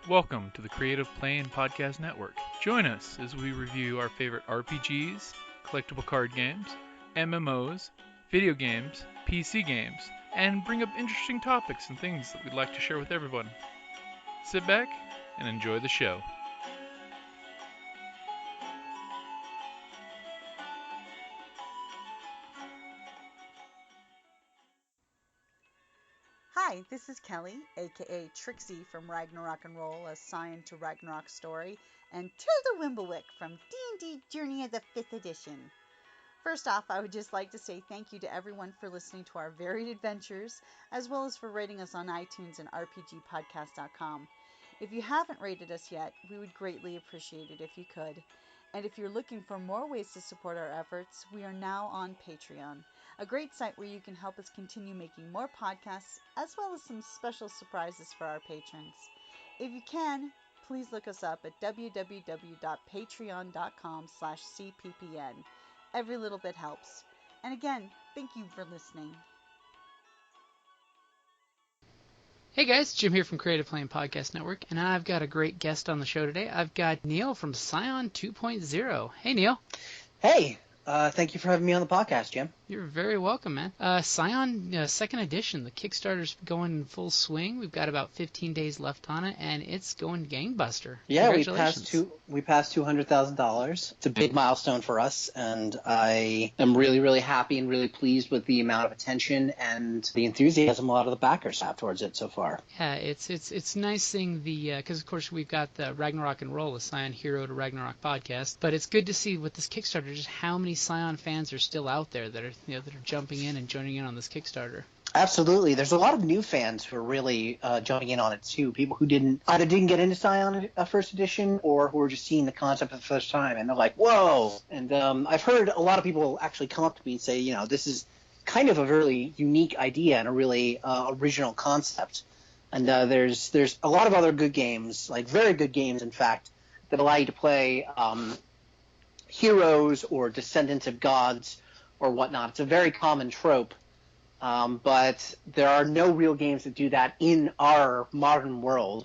Welcome to the Creative Playing Podcast Network. Join us as we review our favorite RPGs, collectible card games, MMOs, video games, PC games, and bring up interesting topics and things that we'd like to share with everyone. Sit back and enjoy the show. Hi, this is Kelly, aka Trixie from Ragnarok and Roll, a Scion to Ragnarok story, and Tilda Wimblewick from D&D Journey of the 5th Edition. First off, I would just like to say thank you to everyone for listening to our varied adventures, as well as for rating us on iTunes and rpgpodcast.com. If you haven't rated us yet, we would greatly appreciate it if you could. And if you're looking for more ways to support our efforts, we are now on Patreon, a great site where you can help us continue making more podcasts, as well as some special surprises for our patrons. If you can, please look us up at www.patreon.com/cppn. Every little bit helps. And again, thank you for listening. Hey guys, Jim here from Creative Playing Podcast Network, and I've got a great guest on the show today. I've got Neall from Scion 2.0. Hey Neall. Hey, thank you for having me on the podcast, Jim. You're very welcome, man. Scion 2nd Edition, the Kickstarter's going in full swing. We've got about 15 days left on it, and it's going gangbuster. Yeah, we passed $200,000. It's a big milestone for us, and I am really, really happy and really pleased with the amount of attention and the enthusiasm a lot of the backers have towards it so far. Yeah, it's nice seeing the because of course we've got the Ragnarok and Roll, a Scion Hero to Ragnarok podcast, but it's good to see with this Kickstarter just how many Scion fans are still out there that are jumping in and joining in on this Kickstarter. Absolutely. There's a lot of new fans who are really jumping in on it, too. People who either didn't get into Scion First Edition or who are just seeing the concept for the first time, and they're like, whoa! And I've heard a lot of people actually come up to me and say, this is kind of a really unique idea and a really original concept. And there's a lot of other good games, like very good games, in fact, that allow you to play heroes or descendants of gods or whatnot. It's a very common trope, but there are no real games that do that in our modern world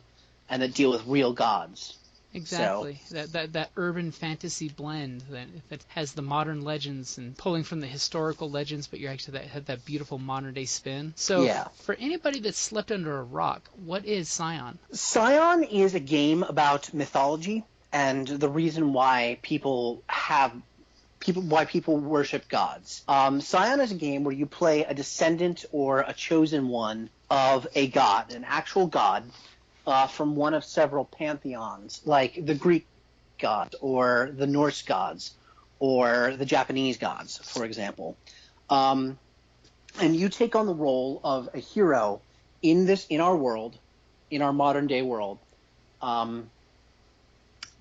and that deal with real gods. Exactly. So, that urban fantasy blend that has the modern legends and pulling from the historical legends, but you actually have that beautiful modern day spin. So yeah. For anybody that's slept under a rock, what is Scion? Scion is a game about mythology and the reason why people worship gods. Scion is a game where you play a descendant or a chosen one of a god, an actual god, from one of several pantheons, like the Greek gods or the Norse gods or the Japanese gods, for example. And you take on the role of a hero in our world, in our modern day world.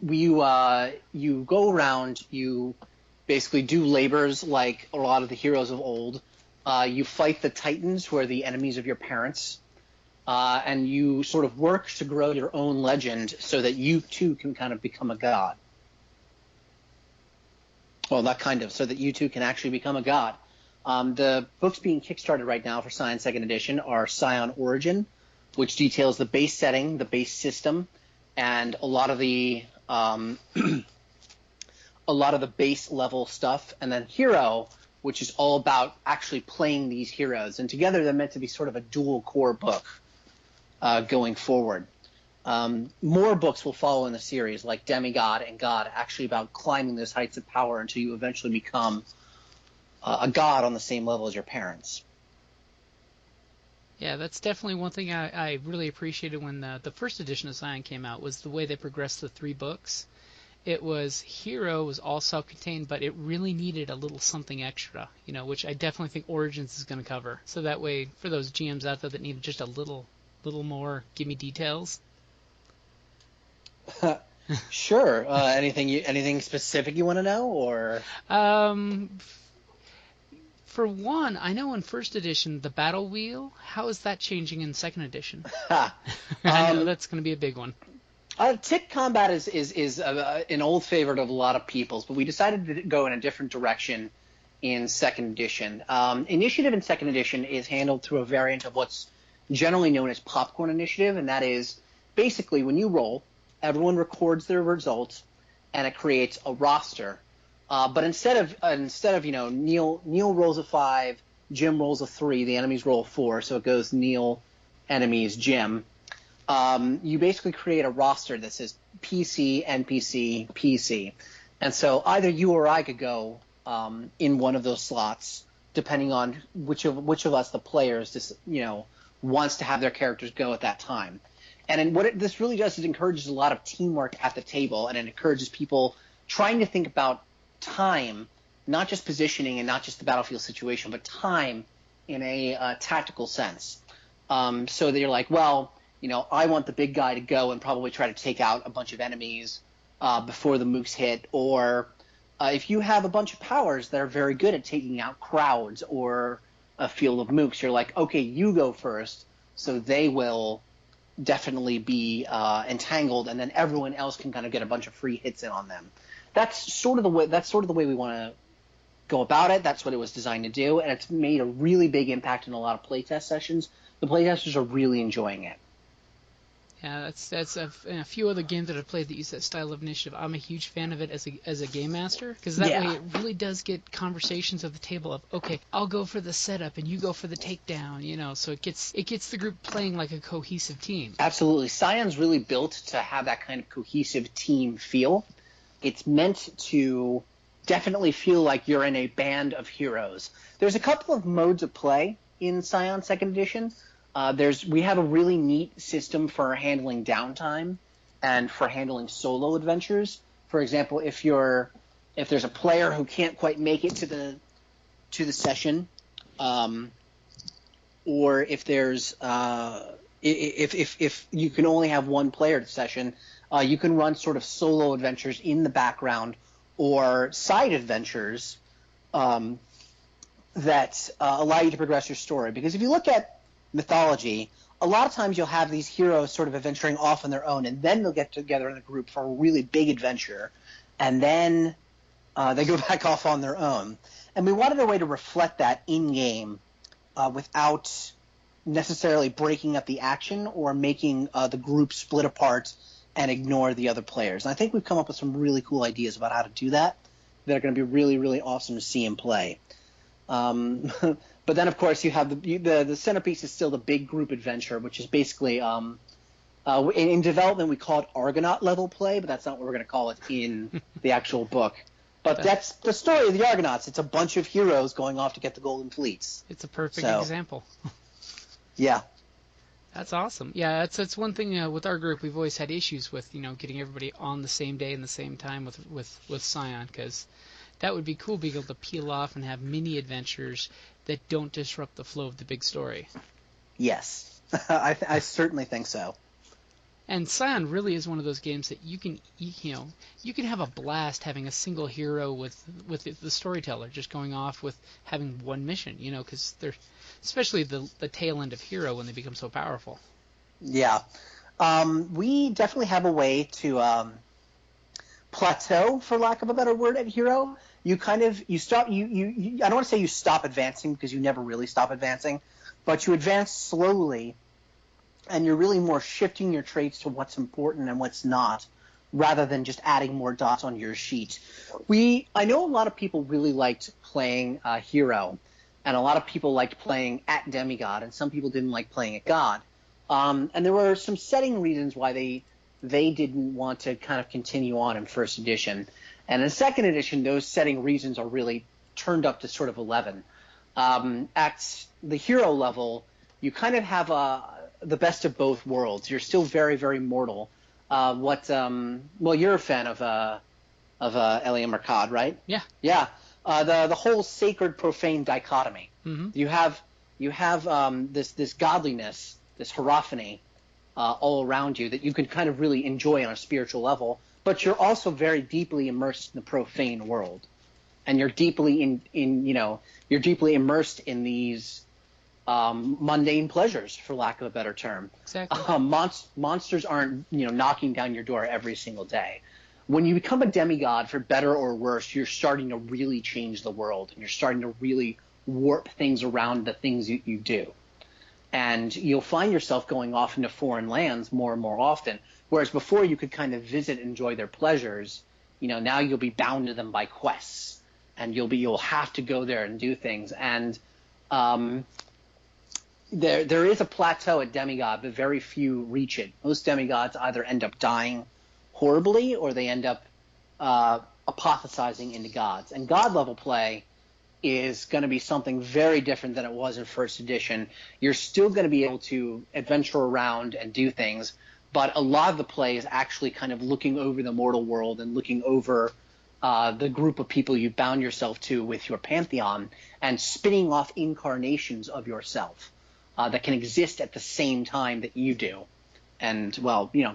You go around, you basically do labors like a lot of the heroes of old. You fight the Titans, who are the enemies of your parents, and you sort of work to grow your own legend so that you too can kind of become a god. Well, not kind of, so that you too can actually become a god. The books being kickstarted right now for Scion 2nd Edition are Scion Origin, which details the base setting, the base system, and a lot of the base level stuff, and then Hero, which is all about actually playing these heroes. And together they're meant to be sort of a dual core book going forward. More books will follow in the series, like Demigod and God, actually about climbing those heights of power until you eventually become a god on the same level as your parents. Yeah, that's definitely one thing I really appreciated when the first edition of Scion came out, was the way they progressed the 3 books. It was Hero was all self-contained, but it really needed a little something extra, which I definitely think Origins is going to cover. So that way, for those GMs out there that needed just a little more, give me details. Sure. Anything specific you want to know, or? For one, I know in first edition the battle wheel. How is that changing in 2nd edition? I know that's going to be a big one. Tick combat is an old favorite of a lot of people's, but we decided to go in a different direction in 2nd edition. Initiative in 2nd edition is handled through a variant of what's generally known as popcorn initiative, and that is basically when you roll, everyone records their results, and it creates a roster. But instead of Neall rolls a 5, Jim rolls a 3, the enemies roll a 4, so it goes Neall, enemies, Jim. You basically create a roster that says PC, NPC, PC. And so either you or I could go in one of those slots, depending on which of us, the players, wants to have their characters go at that time. And this really does is encourages a lot of teamwork at the table, and it encourages people trying to think about time, not just positioning and not just the battlefield situation, but time in a tactical sense. So that you're like, well, I want the big guy to go and probably try to take out a bunch of enemies before the mooks hit, or if you have a bunch of powers that are very good at taking out crowds or a field of mooks, you're like, okay, you go first, so they will definitely be entangled, and then everyone else can kind of get a bunch of free hits in on them. That's sort of the way we want to go about it. That's what it was designed to do, and it's made a really big impact in a lot of playtest sessions. The playtesters are really enjoying it. Yeah, that's a few other games that I've played that use that style of initiative. I'm a huge fan of it as a game master, because that way it really does get conversations at the table of, okay, I'll go for the setup and you go for the takedown, so it gets the group playing like a cohesive team. Absolutely. Scion's really built to have that kind of cohesive team feel. It's meant to definitely feel like you're in a band of heroes. There's a couple of modes of play in Scion 2nd Edition. We have a really neat system for handling downtime and for handling solo adventures. For example, if there's a player who can't quite make it to the session, or if there's if you can only have one player at the session, you can run sort of solo adventures in the background or side adventures that allow you to progress your story. Because if you look at mythology, a lot of times you'll have these heroes sort of adventuring off on their own, and then they'll get together in a group for a really big adventure, and then they go back off on their own. And we wanted a way to reflect that in-game without necessarily breaking up the action or making the group split apart and ignore the other players. And I think we've come up with some really cool ideas about how to do that that are going to be really, really awesome to see in play. But then, of course, you have the centerpiece is still the big group adventure, which is basically in development we call it Argonaut level play, but that's not what we're going to call it in the actual book. But that's the story of the Argonauts. It's a bunch of heroes going off to get the Golden Fleets. It's a perfect example. Yeah. That's awesome. Yeah, it's one thing with our group we've always had issues with, getting everybody on the same day and the same time with Scion, because that would be cool, being able to peel off and have mini adventures that don't disrupt the flow of the big story. Yes, I certainly think so. And Scion really is one of those games that you can have a blast having a single hero with the storyteller just going off with having one mission, because they're especially the tail end of hero when they become so powerful. Yeah, we definitely have a way to plateau, for lack of a better word, at hero. You stop. I don't want to say you stop advancing, because you never really stop advancing, but you advance slowly. And you're really more shifting your traits to what's important and what's not, rather than just adding more dots on your sheet. I know a lot of people really liked playing Hero, and a lot of people liked playing at Demigod, and some people didn't like playing at God. And there were some setting reasons why they didn't want to kind of continue on in first edition. And in second edition, those setting reasons are really turned up to sort of 11. At the Hero level, you kind of have the best of both worlds. You're still very, very mortal. Well, you're a fan of Elia Mercad, right? Yeah. Yeah. The whole sacred profane dichotomy. Mm-hmm. You have this godliness, this hierophany, all around you that you can kind of really enjoy on a spiritual level, but you're also very deeply immersed in the profane world, and you're deeply you're deeply immersed in these mundane pleasures, for lack of a better term. Exactly. Monsters aren't knocking down your door every single day. When you become a demigod, for better or worse, you're starting to really change the world, and you're starting to really warp things around the things you do. and you'll find yourself going off into foreign lands more and more often. Whereas before you could kind of visit, enjoy their pleasures, now you'll be bound to them by quests, and you'll have to go there and do things. And there is a plateau at demigod, but very few reach it. Most demigods either end up dying horribly, or they end up apotheosizing into gods. And god level play is going to be something very different than it was in first edition. You're still going to be able to adventure around and do things, but a lot of the play is actually kind of looking over the mortal world and looking over the group of people you bound yourself to with your pantheon, and spinning off incarnations of yourself that can exist at the same time that you do, and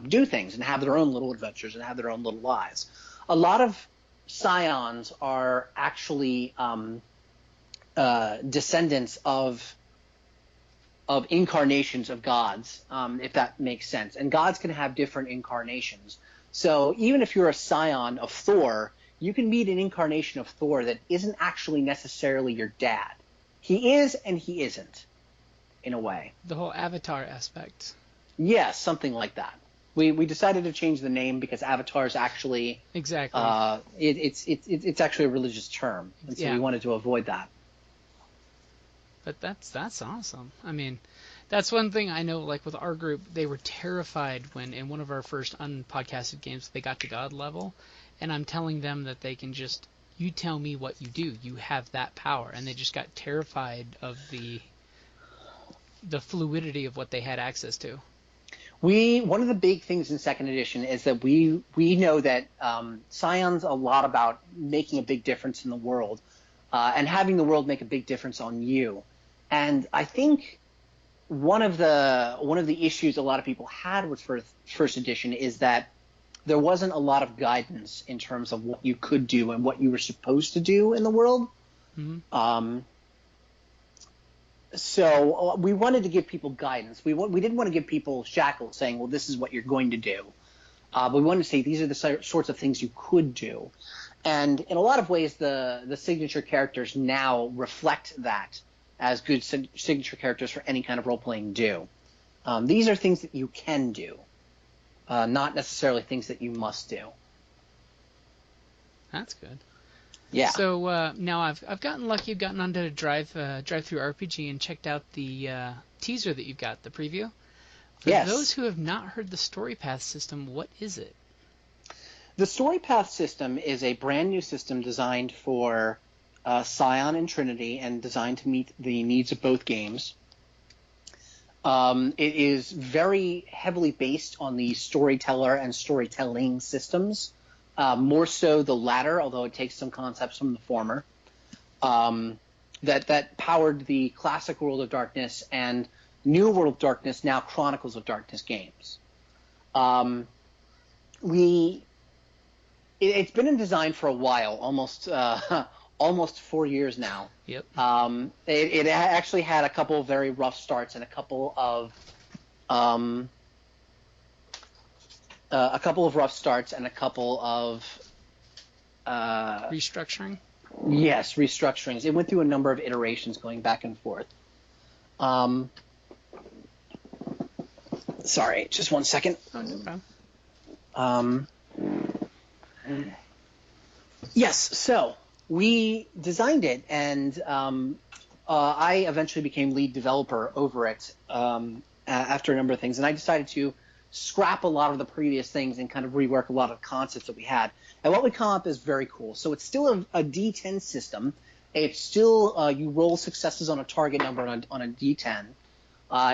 do things and have their own little adventures and have their own little lives. A lot of scions are actually descendants of incarnations of gods, if that makes sense. And gods can have different incarnations. So even if you're a scion of Thor, you can meet an incarnation of Thor that isn't actually necessarily your dad. He is and he isn't, in a way. The whole Avatar aspect. Yes, something like that. We decided to change the name because Avatar is actually exactly it's actually a religious term, and so we wanted to avoid that. But that's awesome. I mean, that's one thing I know. Like with our group, they were terrified when in one of our first unpodcasted games they got to God level, and I'm telling them that they can just, you tell me what you do, you have that power, and they just got terrified of the fluidity of what they had access to. One of the big things in second edition is that we know that Scion's a lot about making a big difference in the world, and having the world make a big difference on you. And I think one of the issues a lot of people had with first edition is that there wasn't a lot of guidance in terms of what you could do and what you were supposed to do in the world. Mm-hmm. So we wanted to give people guidance. We didn't want to give people shackles saying, well, this is what you're going to do. But we wanted to say these are the sorts of things you could do. And in a lot of ways, the signature characters now reflect that as good signature characters for any kind of role-playing do. These are things that you can do, not necessarily things that you must do. That's good. Yeah. So now I've gotten lucky. I've gotten onto Drive Through RPG and checked out the teaser that you've got, the preview. For those who have not heard the story path system, what is it? The story path system is a brand new system designed for Scion and Trinity, and designed to meet the needs of both games. It is very heavily based on the storyteller and storytelling systems. More so the latter, although it takes some concepts from the former, that powered the classic World of Darkness and new World of Darkness, now Chronicles of Darkness games. It's been in design for a while, almost 4 years now. Yep. It actually had a couple of very rough starts and a couple of restructuring. Yes, restructurings. It went through a number of iterations going back and forth. Sorry, just 1 second. Oh, no problem. Yes, so we designed it, and I eventually became lead developer over it after a number of things, and I decided to scrap a lot of the previous things and kind of rework a lot of the concepts that we had. And what we come up is very cool. So it's still a D10 system. It's still you roll successes on a target number on a D10.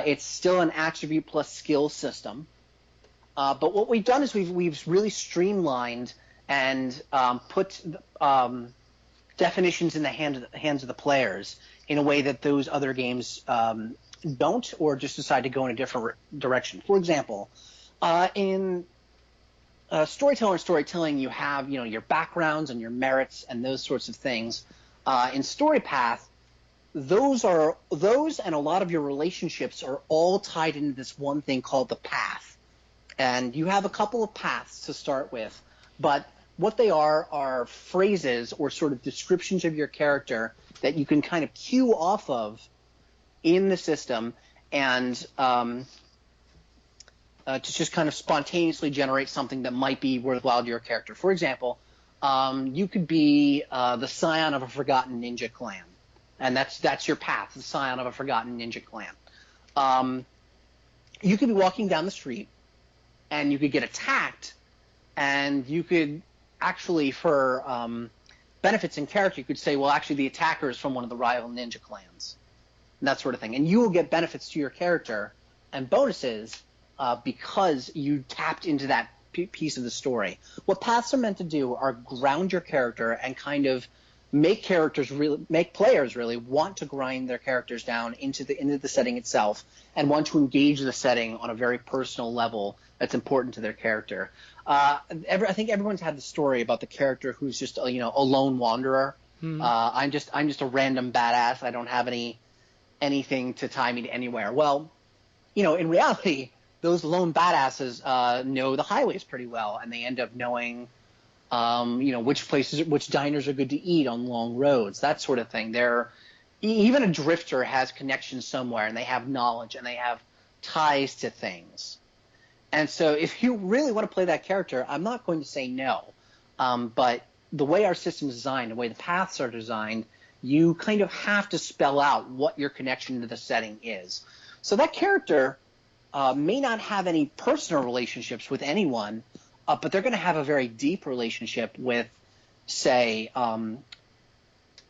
It's still an attribute plus skill system. But what we've done is we've really streamlined and put definitions in the hands of the players in a way that those other games don't, or just decide to go in a different direction. For example, in storyteller and storytelling, you have your backgrounds and your merits and those sorts of things. In Story Path, those and a lot of your relationships are all tied into this one thing called the path. And you have a couple of paths to start with, but what they are phrases or sort of descriptions of your character that you can kind of cue off of in the system, and to just kind of spontaneously generate something that might be worthwhile to your character. For example, you could be the scion of a forgotten ninja clan, and that's your path, the scion of a forgotten ninja clan. You could be walking down the street, and you could get attacked, and you could actually, for benefits in character, you could say, well, actually the attacker is from one of the rival ninja clans, and that sort of thing. And you will get benefits to your character and bonuses because you tapped into that piece of the story. What paths are meant to do are ground your character and kind of make players really want to grind their characters down into the setting itself and want to engage the setting on a very personal level that's important to their character. I think everyone's had the story about the character who's just a lone wanderer. Mm-hmm. I'm just a random badass. I don't have anything to tie me to anywhere. Well, in reality, those lone badasses know the highways pretty well, and they end up knowing which diners are good to eat on long roads, that sort of thing. Even a drifter has connections somewhere, and they have knowledge, and they have ties to things. And so if you really want to play that character, I'm not going to say no. But the way our system is designed, the way the paths are designed, you kind of have to spell out what your connection to the setting is. So that character may not have any personal relationships with anyone, but they're going to have a very deep relationship with, say, the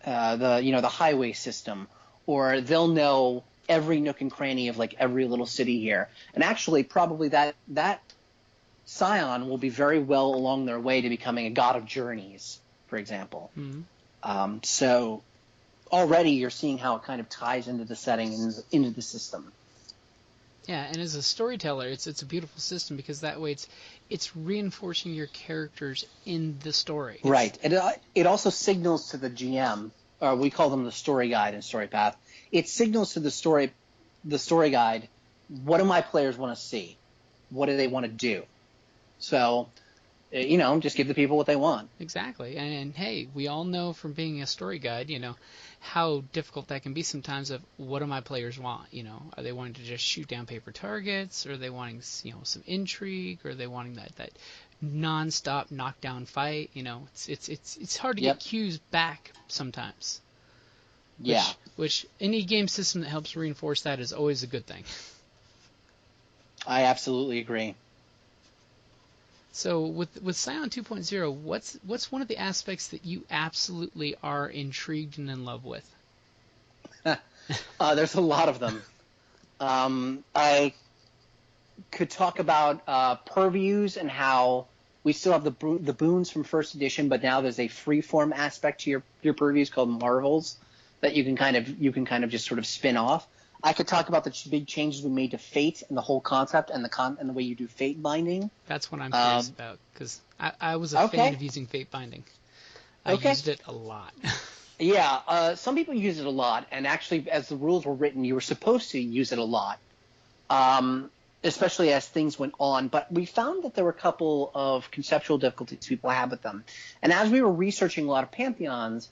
highway system, or they'll know every nook and cranny of like every little city here. And actually, probably that scion will be very well along their way to becoming a god of journeys, for example. Mm-hmm. So already you're seeing how it kind of ties into the setting and into the system. Yeah, and as a storyteller, it's a beautiful system because that way it's reinforcing your characters in the story. Right. It also signals to the GM, or we call them the story guide and story path. It signals to the story guide, what do my players want to see? What do they want to do? So, just give the people what they want. Exactly. And hey, we all know from being a story guide, how difficult that can be sometimes of what do my players want? Are they wanting to just shoot down paper targets? Or are they wanting, some intrigue? Or are they wanting that non-stop knockdown fight? It's hard to get cues back sometimes. Yeah. Which any game system that helps reinforce that is always a good thing. I absolutely agree. So with Scion 2.0, what's one of the aspects that you absolutely are intrigued and in love with? There's a lot of them. I could talk about purviews and how we still have the boons from first edition, but now there's a freeform aspect to your purviews called marvels that you can kind of just sort of spin off. I could talk about the big changes we made to Fate and the whole concept and the way you do Fate binding. That's what I'm curious about, because I was a fan of using Fate binding. I used it a lot. Yeah, some people use it a lot, and actually, as the rules were written, you were supposed to use it a lot, especially as things went on. But we found that there were a couple of conceptual difficulties people had with them. And as we were researching a lot of pantheons,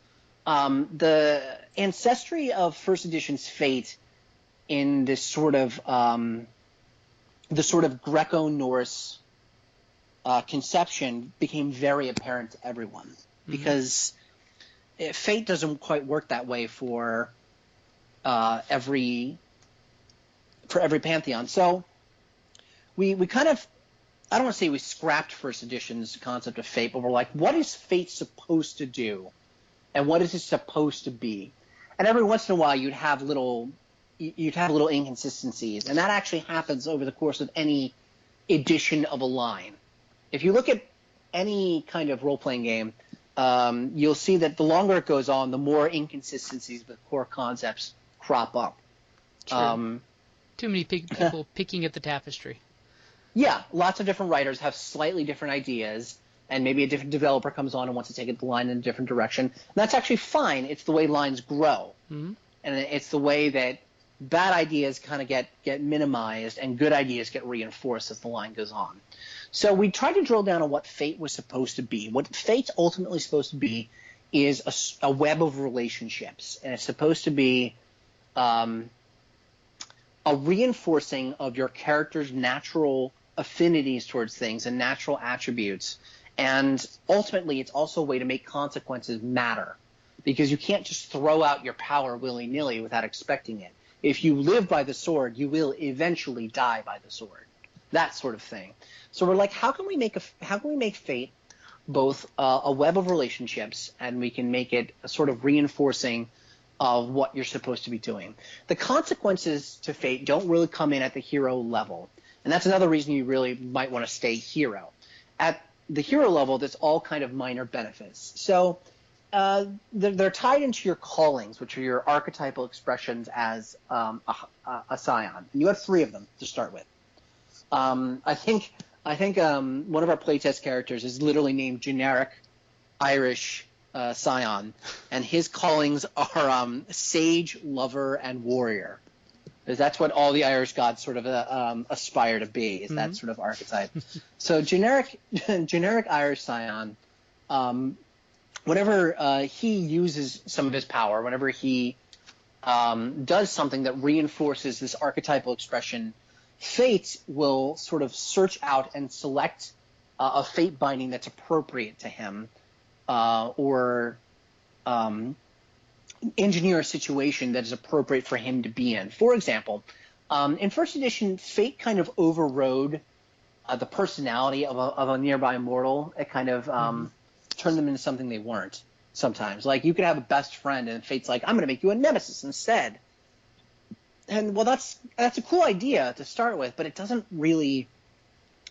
the ancestry of first edition's Fate in this sort of Greco-Norse conception became very apparent to everyone, because Fate doesn't quite work that way for every pantheon. So we kind of, I don't want to say we scrapped first edition's concept of Fate, but we're like, what is Fate supposed to do, and what is it supposed to be? And every once in a while you'd have little inconsistencies, and that actually happens over the course of any edition of a line. If you look at any kind of role-playing game, you'll see that the longer it goes on, the more inconsistencies with core concepts crop up. True. Too many people picking at the tapestry. Yeah, lots of different writers have slightly different ideas, and maybe a different developer comes on and wants to take the line in a different direction. And that's actually fine. It's the way lines grow. Mm-hmm. And it's the way that bad ideas kind of get minimized and good ideas get reinforced as the line goes on. So we tried to drill down on what Fate was supposed to be. What Fate's ultimately supposed to be is a web of relationships, and it's supposed to be a reinforcing of your character's natural affinities towards things and natural attributes. And ultimately, it's also a way to make consequences matter, because you can't just throw out your power willy-nilly without expecting it. If you live by the sword, you will eventually die by the sword. That sort of thing. So we're like, how can we make fate both a web of relationships, and we can make it a sort of reinforcing of what you're supposed to be doing. The consequences to fate don't really come in at the hero level, and that's another reason you really might want to stay hero. At the hero level, there's all kind of minor benefits. So they're tied into your callings, which are your archetypal expressions as a scion. And you have 3 of them to start with. I think one of our playtest characters is literally named generic Irish Scion, and his callings are sage, lover, and warrior. Because that's what all the Irish gods sort of aspire to be, is that sort of archetype. So generic Irish Scion, whenever he uses some of his power, whenever he does something that reinforces this archetypal expression, fate will sort of search out and select a fate binding that's appropriate to him, or engineer a situation that is appropriate for him to be in. For example, in first edition, fate kind of overrode the personality of a nearby mortal. It kind of turned them into something they weren't sometimes. Like, you could have a best friend, and fate's like, I'm going to make you a nemesis instead. And, well, that's a cool idea to start with, but it doesn't really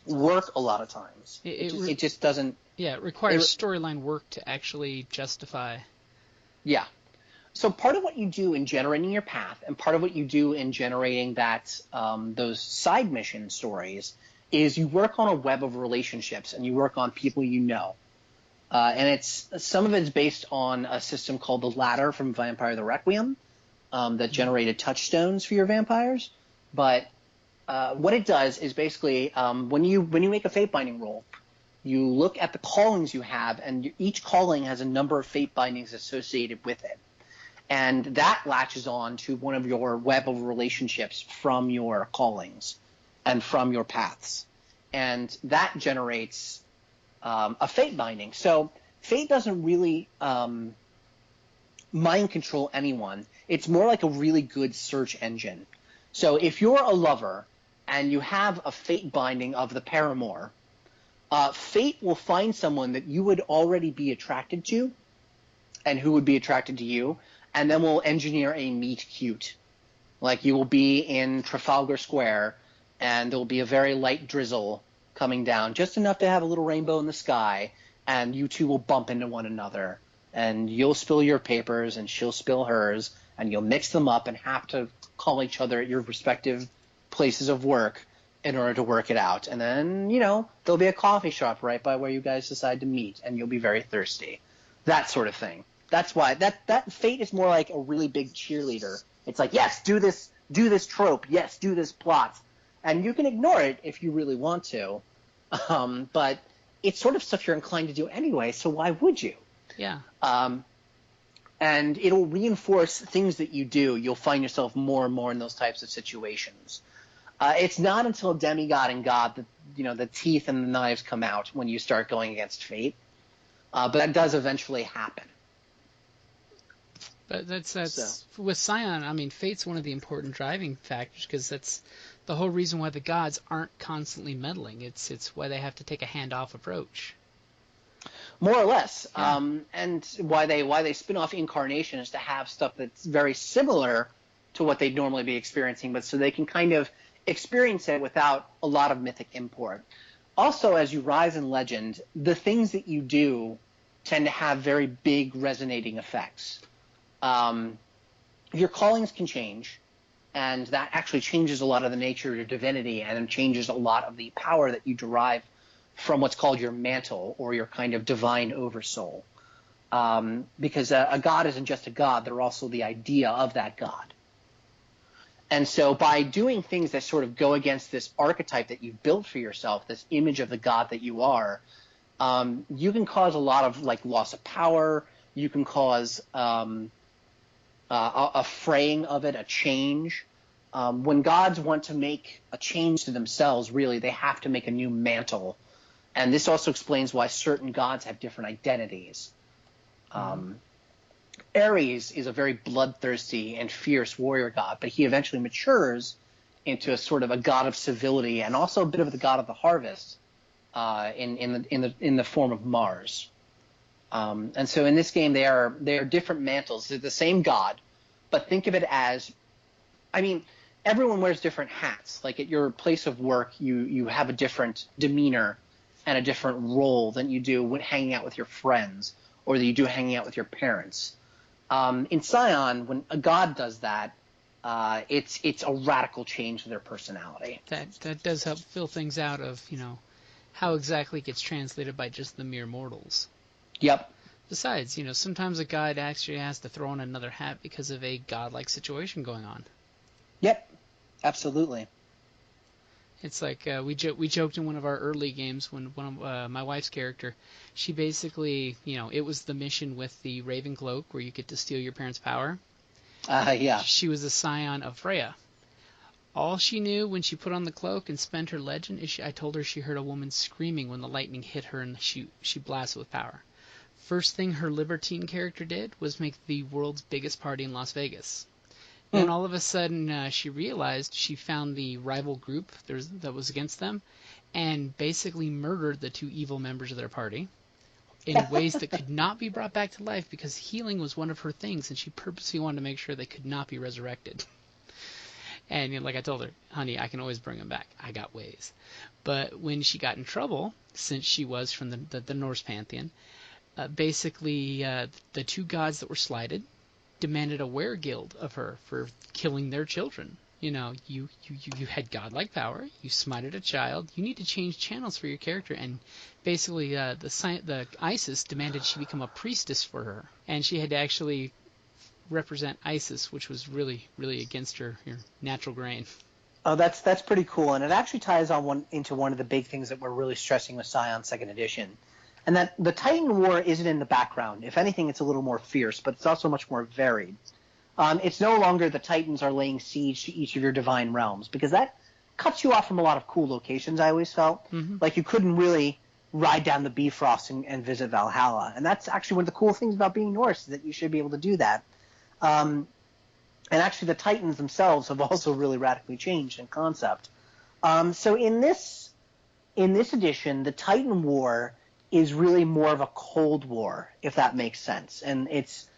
work a lot of times. It just doesn't. Yeah, it requires storyline work to actually justify. Yeah. So part of what you do in generating your path, and part of what you do in generating those side mission stories, is you work on a web of relationships, and you work on people you know. And some of it's based on a system called the Ladder from Vampire the Requiem, that generated touchstones for your vampires. But what it does is basically, when you make a fate binding roll, you look at the callings you have, and each calling has a number of fate bindings associated with it. And that latches on to one of your web of relationships from your callings and from your paths. And that generates a fate binding. So fate doesn't really mind control anyone. It's more like a really good search engine. So if you're a lover and you have a fate binding of the paramour, fate will find someone that you would already be attracted to and who would be attracted to you, and then we'll engineer a meet cute. Like, you will be in Trafalgar Square, and there will be a very light drizzle coming down, just enough to have a little rainbow in the sky, and you two will bump into one another. And you'll spill your papers, and she'll spill hers, and you'll mix them up and have to call each other at your respective places of work in order to work it out. And then, there'll be a coffee shop right by where you guys decide to meet, and you'll be very thirsty. That sort of thing. That's why that fate is more like a really big cheerleader. It's like, yes, do this trope. Yes, do this plot. And you can ignore it if you really want to. But it's sort of stuff you're inclined to do anyway, so why would you? Yeah. And it'll reinforce things that you do. You'll find yourself more and more in those types of situations. It's not until Demigod and God that, the teeth and the knives come out when you start going against fate. But that does eventually happen. But that's with Scion. I mean, fate's one of the important driving factors, because that's the whole reason why the gods aren't constantly meddling. It's why they have to take a hands-off approach. More or less. Yeah. And why they spin off incarnation is to have stuff that's very similar to what they'd normally be experiencing, but so they can kind of experience it without a lot of mythic import. Also, as you rise in legend, the things that you do tend to have very big resonating effects. Your callings can change, and that actually changes a lot of the nature of your divinity, and it changes a lot of the power that you derive from what's called your mantle, or your kind of divine oversoul. Because a god isn't just a god, they're also the idea of that god. And so by doing things that sort of go against this archetype that you've built for yourself, this image of the god that you are, you can cause a lot of loss of power. You can cause a fraying of it, a change. When gods want to make a change to themselves, really, they have to make a new mantle. And this also explains why certain gods have different identities. Ares is a very bloodthirsty and fierce warrior god, but he eventually matures into a sort of a god of civility and also a bit of the god of the harvest in the form of Mars. And so in this game, they are different mantles. They're the same god, but think of it as, I mean, everyone wears different hats. Like at your place of work, you have a different demeanor and a different role than you do when hanging out with your friends or that you do hanging out with your parents. In Scion, when a god does that, it's a radical change to their personality. That does help fill things out of, how exactly it gets translated by just the mere mortals. Yep. Besides, sometimes a god actually has to throw on another hat because of a godlike situation going on. Yep, absolutely. It's like we joked in one of our early games when one of my wife's character, she basically, it was the mission with the Raven Cloak where you get to steal your parents' power. Yeah. She was a scion of Freya. All she knew when she put on the cloak and spent her legend is I told her she heard a woman screaming when the lightning hit her and she blasted with power. First thing her libertine character did was make the world's biggest party in Las Vegas. Then all of a sudden she realized she found the rival group that was against them and basically murdered the two evil members of their party in ways that could not be brought back to life because healing was one of her things and she purposely wanted to make sure they could not be resurrected. And like I told her, honey, I can always bring them back. I got ways. But when she got in trouble, since she was from the Norse pantheon, basically the two gods that were slighted demanded a were-guild of her for killing their children. You had godlike power. You smited a child. You need to change channels for your character. And basically, the Isis demanded she become a priestess for her, and she had to actually represent Isis, which was really, really against her natural grain. Oh, that's pretty cool, and it actually ties on into one of the big things that we're really stressing with Scion 2nd Edition. And that the Titan War isn't in the background. If anything, it's a little more fierce, but it's also much more varied. It's no longer the Titans are laying siege to each of your divine realms, because that cuts you off from a lot of cool locations, I always felt. Mm-hmm. Like you couldn't really ride down the Bifrost and visit Valhalla. And that's actually one of the cool things about being Norse, is that you should be able to do that. And actually the Titans themselves have also really radically changed in concept. So in this edition, the Titan War is really more of a Cold War, if that makes sense. And it's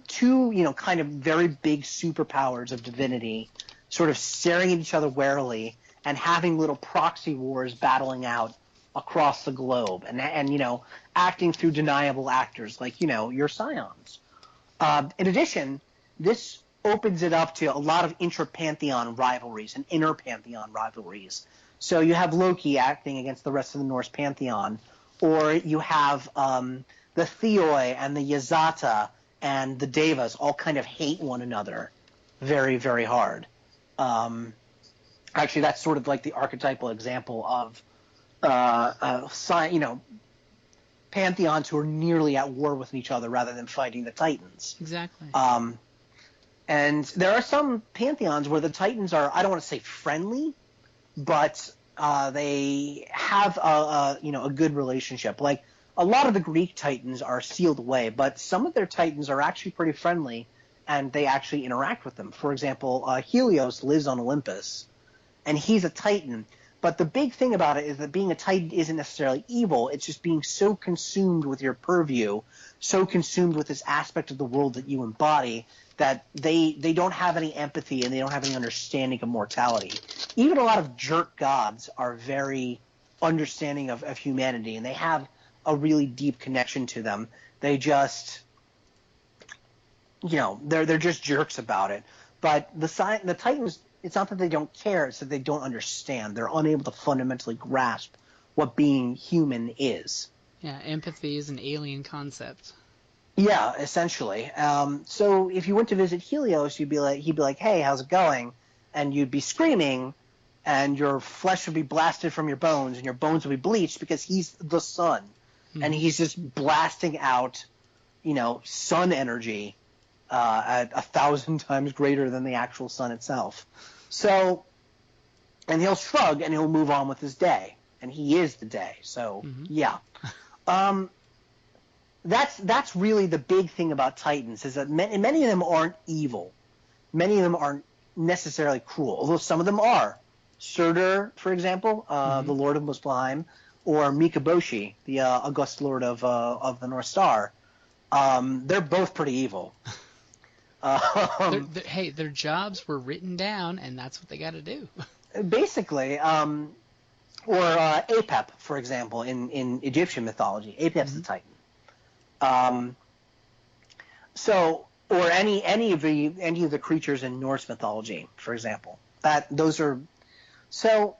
two, kind of very big superpowers of divinity sort of staring at each other warily and having little proxy wars battling out across the globe and acting through deniable actors like, your Scions. In addition, this opens it up to a lot of intra-pantheon rivalries and inter-pantheon rivalries. So you have Loki acting against the rest of the Norse pantheon, or you have the Theoi and the Yazata and the Devas all kind of hate one another very, very hard. Actually, that's sort of like the archetypal example of pantheons who are nearly at war with each other rather than fighting the Titans. Exactly. And there are some pantheons where the Titans are, I don't want to say friendly, but they have a good relationship. Like a lot of the Greek Titans are sealed away, but some of their Titans are actually pretty friendly, and they actually interact with them. For example, Helios lives on Olympus, and he's a Titan. But the big thing about it is that being a Titan isn't necessarily evil. It's just being so consumed with your purview, so consumed with this aspect of the world that you embody, that they don't have any empathy and they don't have any understanding of mortality. Even a lot of jerk gods are very understanding of humanity, and they have a really deep connection to them. They just, they're just jerks about it. But the Titans, it's not that they don't care, it's that they don't understand. They're unable to fundamentally grasp what being human is. Yeah, empathy is an alien concept. Yeah, essentially. So if you went to visit Helios, he'd be like, hey, how's it going? And you'd be screaming, and your flesh would be blasted from your bones, and your bones would be bleached because he's the sun. Mm-hmm. And he's just blasting out, sun energy at 1,000 times greater than the actual sun itself. So, and he'll shrug and he'll move on with his day, and he is the day. So, yeah. That's really the big thing about Titans, is that many of them aren't evil. Many of them aren't necessarily cruel, although some of them are. Surtur, for example, the Lord of Muspelheim, or Mikaboshi, the August Lord of the North Star. They're both pretty evil. Hey, their jobs were written down, and that's what they got to do. Basically, or Apep, for example, in Egyptian mythology. Apep's the Titan. So, or any of the creatures in Norse mythology, for example. Those are so.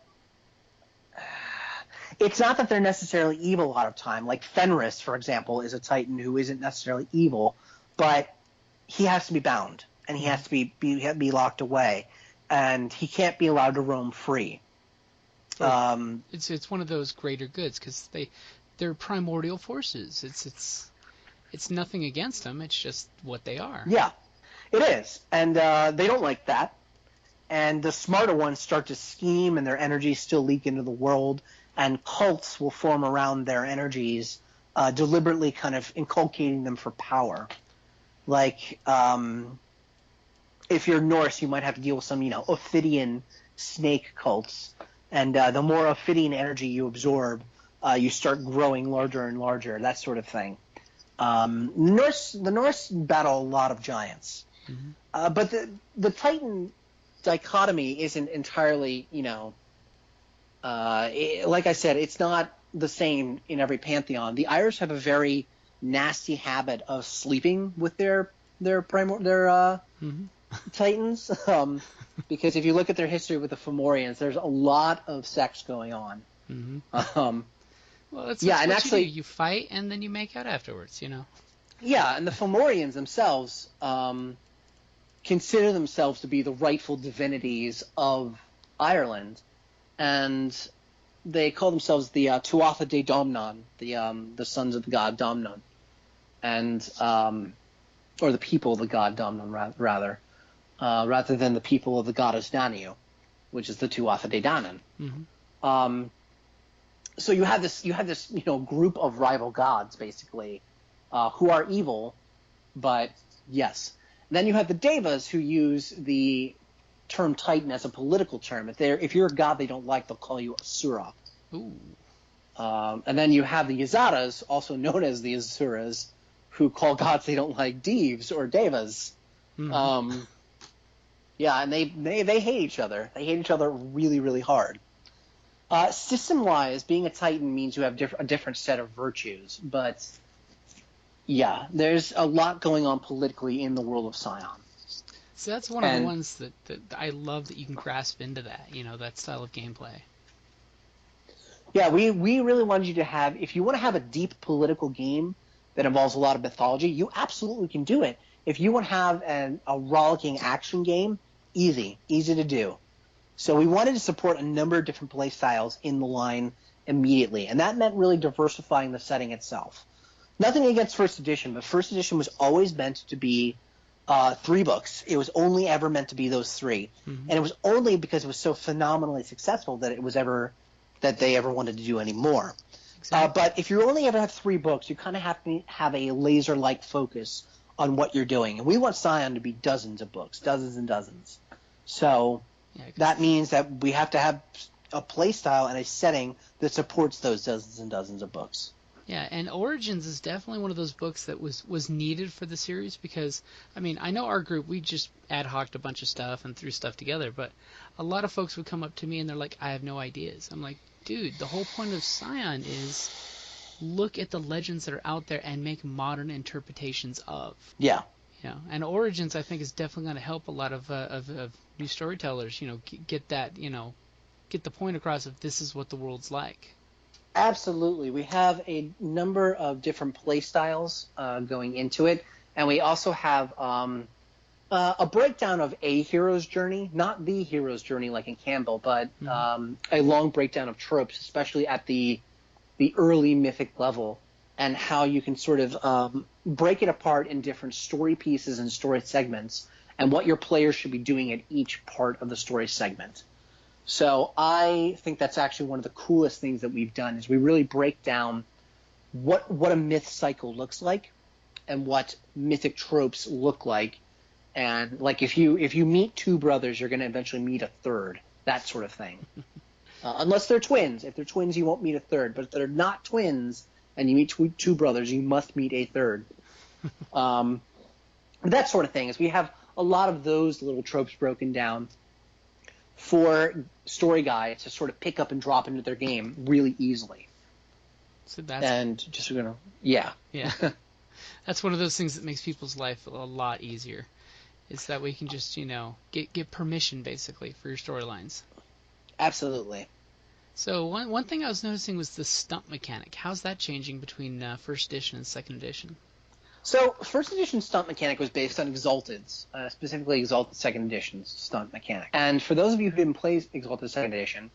It's not that they're necessarily evil a lot of time. Like Fenris, for example, is a Titan who isn't necessarily evil, but he has to be bound and he has to be locked away, and he can't be allowed to roam free. It's one of those greater goods, because they're primordial forces. It's nothing against them. It's just what they are. Yeah, it is, and they don't like that. And the smarter ones start to scheme, and their energies still leak into the world. And cults will form around their energies, deliberately kind of inculcating them for power. Like, if you're Norse, you might have to deal with some, Ophidian snake cults. And the more Ophidian energy you absorb, you start growing larger and larger, that sort of thing. The Norse battle a lot of giants. But the Titan dichotomy isn't entirely, like I said, it's not the same in every pantheon. The Irish have a very nasty habit of sleeping with their Titans, because if you look at their history with the Fomorians, there's a lot of sex going on. Well, that's what actually you fight and then you make out afterwards, Yeah, and the Fomorians themselves consider themselves to be the rightful divinities of Ireland. And they call themselves the Tuatha De Domnon, the sons of the god Domnon, and or the people of the god Domnon, rather than the people of the goddess Danu, which is the Tuatha De Danann. So you have this group of rival gods basically, who are evil, but yes. And then you have the Devas, who use the term Titan as a political term. If you're a god they don't like, they'll call you Asura. Ooh. And then you have the Yazatas, also known as the Asuras, who call gods they don't like Devs or Devas. Yeah, and they hate each other. They hate each other really, really hard. System-wise, being a Titan means you have a different set of virtues, but yeah, there's a lot going on politically in the world of Scion. So that's one of the ones that I love, that you can grasp into that, that style of gameplay. Yeah, we really wanted you to have, if you want to have a deep political game that involves a lot of mythology, you absolutely can do it. If you want to have a rollicking action game, easy to do. So we wanted to support a number of different play styles in the line immediately, and that meant really diversifying the setting itself. Nothing against First Edition, but First Edition was always meant to be 3 books. It was only ever meant to be those 3, and it was only because it was so phenomenally successful that they ever wanted to do any more. Exactly. But if you only ever have 3 books, you kind of have to have a laser-like focus on what you're doing, and we want Scion to be dozens of books, dozens and dozens. So that means that we have to have a play style and a setting that supports those dozens and dozens of books. Yeah, and Origins is definitely one of those books that was needed for the series, because, I know our group, we just ad hoc'd a bunch of stuff and threw stuff together, but a lot of folks would come up to me and they're like, I have no ideas. I'm like, dude, the whole point of Scion is look at the legends that are out there and make modern interpretations of. Yeah. And Origins, I think, is definitely going to help a lot of new storytellers, get that, get the point across of this is what the world's like. Absolutely. We have a number of different play styles going into it, and we also have a breakdown of a hero's journey, not the hero's journey like in Campbell, but a long breakdown of tropes, especially at the early mythic level, and how you can sort of break it apart in different story pieces and story segments, and what your players should be doing at each part of the story segment. So I think that's actually one of the coolest things that we've done, is we really break down what a myth cycle looks like and what mythic tropes look like. And like if you meet two brothers, you're going to eventually meet a third, that sort of thing. Unless they're twins. If they're twins, you won't meet a third. But if they're not twins and you meet two brothers, you must meet a third. That sort of thing. Is we have a lot of those little tropes broken down for story guides to sort of pick up and drop into their game really easily. So that's yeah. That's one of those things that makes people's life a lot easier. Is that we can just get permission basically for your storylines. Absolutely. So one thing I was noticing was the stunt mechanic. How's that changing between first edition and second edition? So first edition stunt mechanic was based on Exalted's, specifically Exalted second edition's stunt mechanic. And for those of you who didn't play Exalted second edition,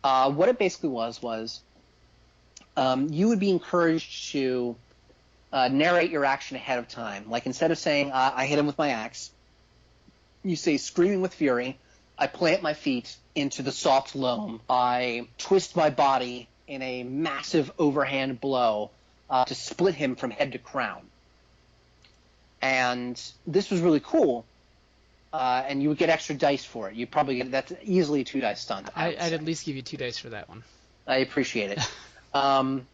what it basically was you would be encouraged to narrate your action ahead of time. Like instead of saying, I hit him with my axe, you say, screaming with fury, I plant my feet into the soft loam. I twist my body in a massive overhand blow to split him from head to crown. And this was really cool. And you would get extra dice for it. You'd probably get, that's easily a 2-dice stunt. I'd at least give you 2 dice for that one. I appreciate it. And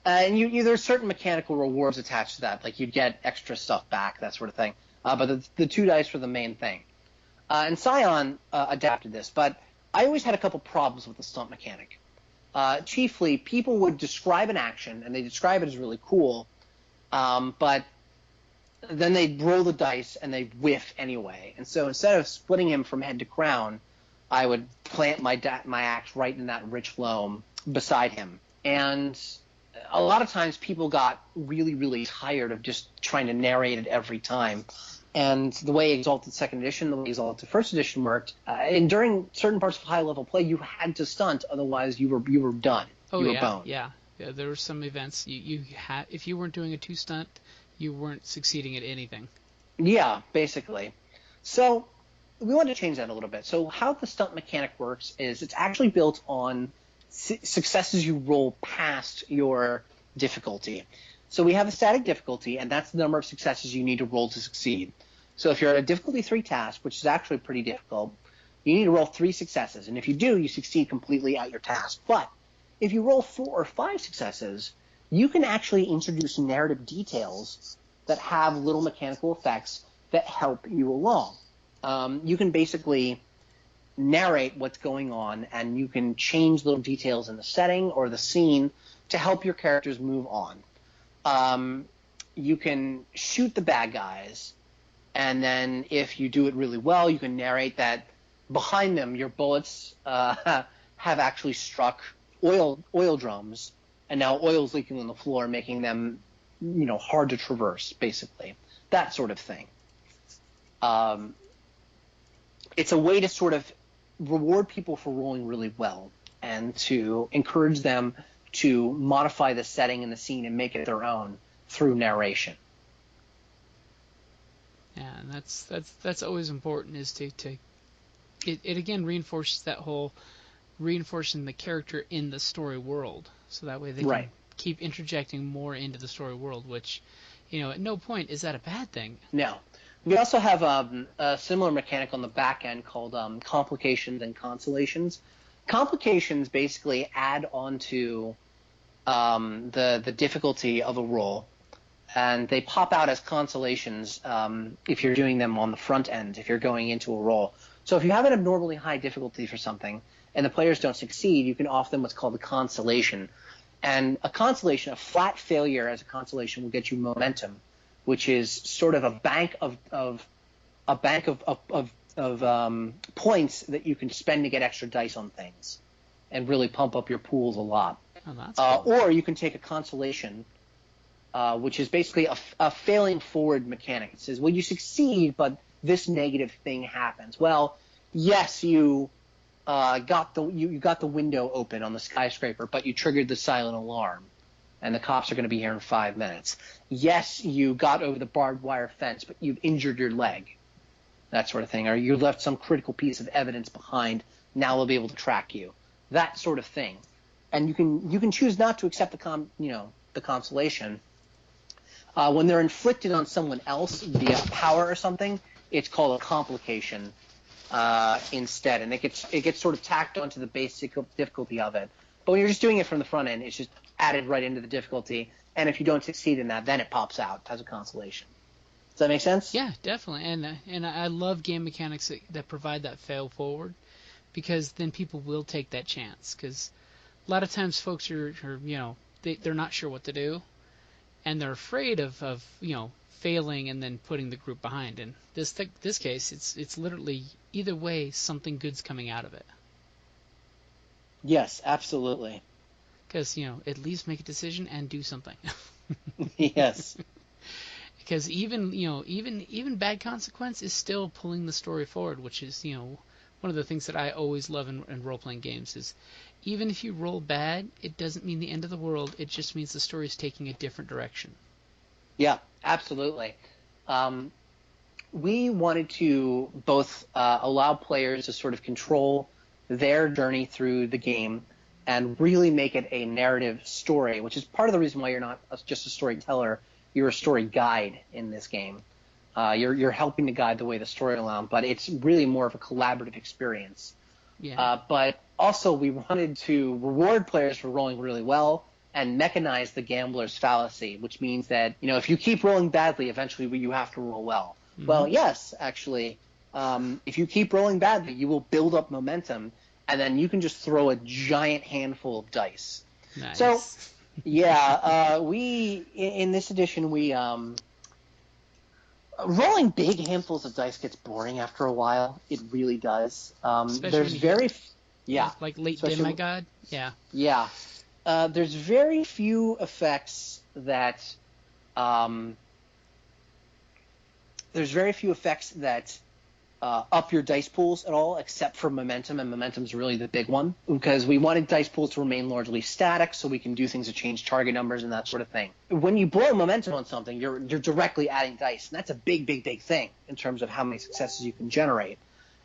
there's certain mechanical rewards attached to that, like you'd get extra stuff back, that sort of thing. But the 2 dice were the main thing. And Scion adapted this, but I always had a couple problems with the stunt mechanic. Chiefly, people would describe an action, and they describe it as really cool, but then they'd roll the dice and they'd whiff anyway. And so instead of splitting him from head to crown, I would plant my axe right in that rich loam beside him. And a lot of times people got really, really tired of just trying to narrate it every time. And the way Exalted Second Edition, the way Exalted First Edition worked, and during certain parts of high-level play, you had to stunt, otherwise you were done. Oh, you were yeah, boned. yeah. There were some events you had, if you weren't doing a 2 stunt, you weren't succeeding at anything. Yeah, basically. So we wanted to change that a little bit. So how the stunt mechanic works is it's actually built on successes you roll past your difficulty. So we have a static difficulty, and that's the number of successes you need to roll to succeed. So if you're at a difficulty 3 task, which is actually pretty difficult, you need to roll 3 successes. And if you do, you succeed completely at your task. But if you roll 4 or 5 successes, you can actually introduce narrative details that have little mechanical effects that help you along. You can basically narrate what's going on, and you can change little details in the setting or the scene to help your characters move on. You can shoot the bad guys, and then if you do it really well, you can narrate that behind them your bullets have actually struck oil drums, and now oil's leaking on the floor, making them hard to traverse, basically. That sort of thing. It's a way to sort of reward people for rolling really well and to encourage them to modify the setting and the scene and make it their own through narration. Yeah, and that's always important, is to it again reinforces that whole reinforcing the character in the story world, so that way they can keep interjecting more into the story world, which at no point is that a bad thing. No. We also have a similar mechanic on the back end called complications and consolations. Complications basically add on to the difficulty of a roll, and they pop out as consolations if you're doing them on the front end, if you're going into a roll. So if you have an abnormally high difficulty for something and the players don't succeed, you can offer them what's called a consolation. And a consolation, a flat failure as a consolation, will get you momentum, which is sort of a bank of points that you can spend to get extra dice on things and really pump up your pools a lot. Oh, that's cool. Or you can take a consolation, which is basically a failing forward mechanic. It says, well, you succeed, but this negative thing happens. Well, yes, you got the window open on the skyscraper, but you triggered the silent alarm. and the cops are going to be here in 5 minutes. Yes, you got over the barbed wire fence, but you've injured your leg, that sort of thing. Or you left some critical piece of evidence behind. Now they'll be able to track you. That sort of thing. And you can choose not to accept the consolation. When they're inflicted on someone else via power or something, it's called a complication instead, and it gets sort of tacked onto the basic difficulty of it. But when you're just doing it from the front end, it's just added right into the difficulty, and if you don't succeed in that, then it pops out as a consolation. Does that make sense? Yeah, definitely. And I love game mechanics that provide that fail forward, because then people will take that chance. Because a lot of times folks are they're not sure what to do, and they're afraid of failing and then putting the group behind. In this case, it's literally either way something good's coming out of it. Yes, absolutely. Because at least make a decision and do something. Yes. Because even bad consequence is still pulling the story forward, which is one of the things that I always love in role-playing games is even if you roll bad, it doesn't mean the end of the world. It just means the story is taking a different direction. Yeah, absolutely. We wanted to both allow players to sort of control their journey through the game and really make it a narrative story, which is part of the reason why you're not just a storyteller. You're a story guide in this game. You're helping to guide the way the story along, but it's really more of a collaborative experience. Yeah. But also we wanted to reward players for rolling really well and mechanize the gambler's fallacy, which means that if you keep rolling badly, eventually you have to roll well. Mm-hmm. Well, yes, actually, if you keep rolling badly, you will build up momentum, and then you can just throw a giant handful of dice. Nice. So, yeah, we in this edition rolling big handfuls of dice gets boring after a while. It really does. There's very like late demigod. Yeah. Yeah. There's very few effects that up your dice pools at all, except for momentum, and momentum's really the big one, because we wanted dice pools to remain largely static so we can do things to change target numbers and that sort of thing. When you blow momentum on something, you're directly adding dice, and that's a big thing in terms of how many successes you can generate.